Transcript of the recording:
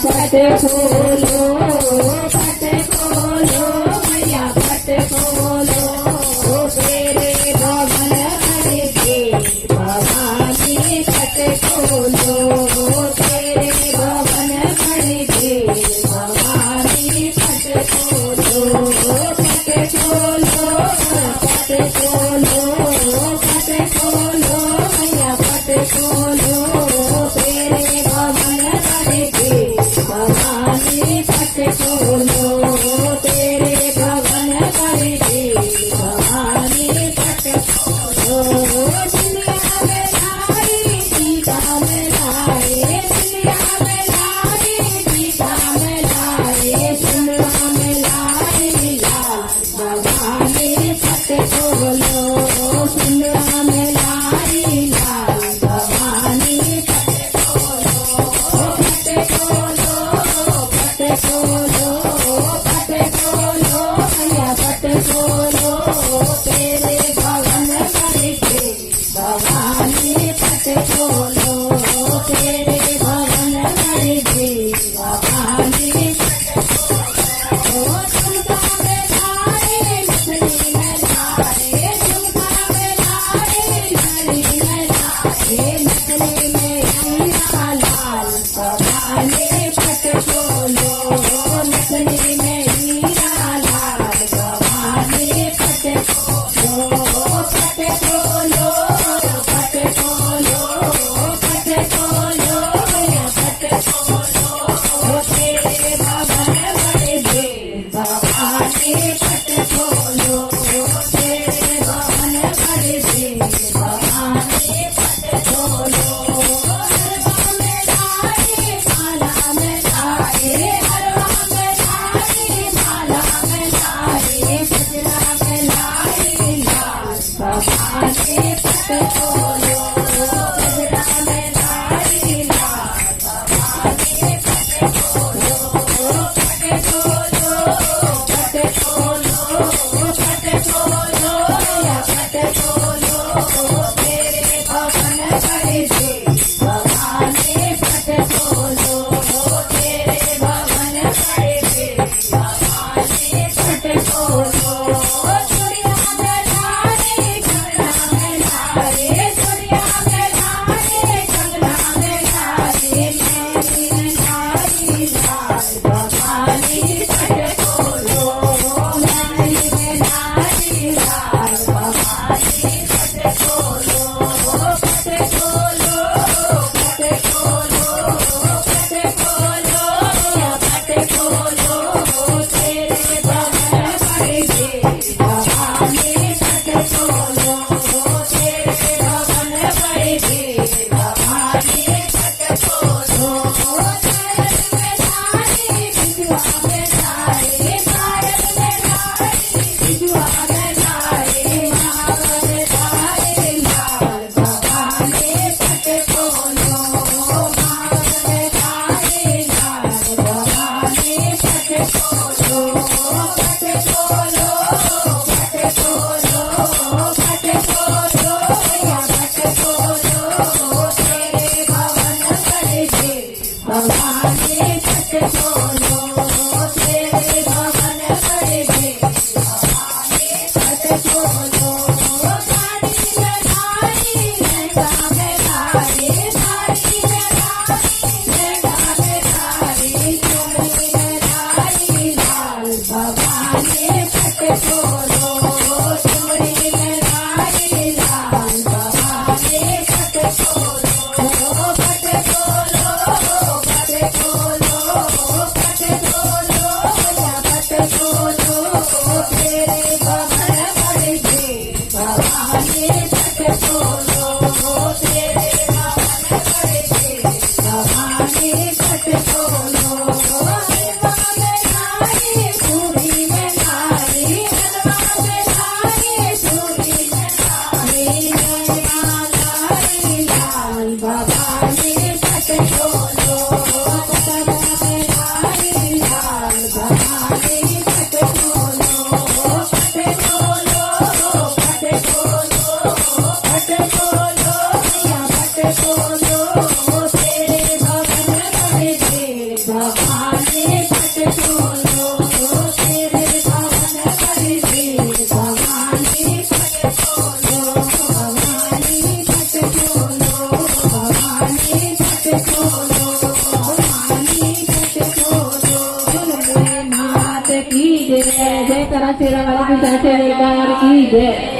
पट खोलो भैया पट खोलो तेरे भवन बड़े देव भवानी पट खोलो तेरे भवन बड़े देव भवानी पट खोलो भैया पट खोलो तेरे भवन बड़े देव भवानी पट खोलो तेरे भवन बड़े देव भवानी पट खोलो दुनिया में लाई सीता में लाए दुनिया में लाई सीता भवानी पट खोलो तेरे भवन परिधि भवानी पट खोलो भवानी पट खोलो भवानी पट खोलो भवानी पट खोलो भोलेनाथ की जय जय करा शेरा वाली की जय की जय।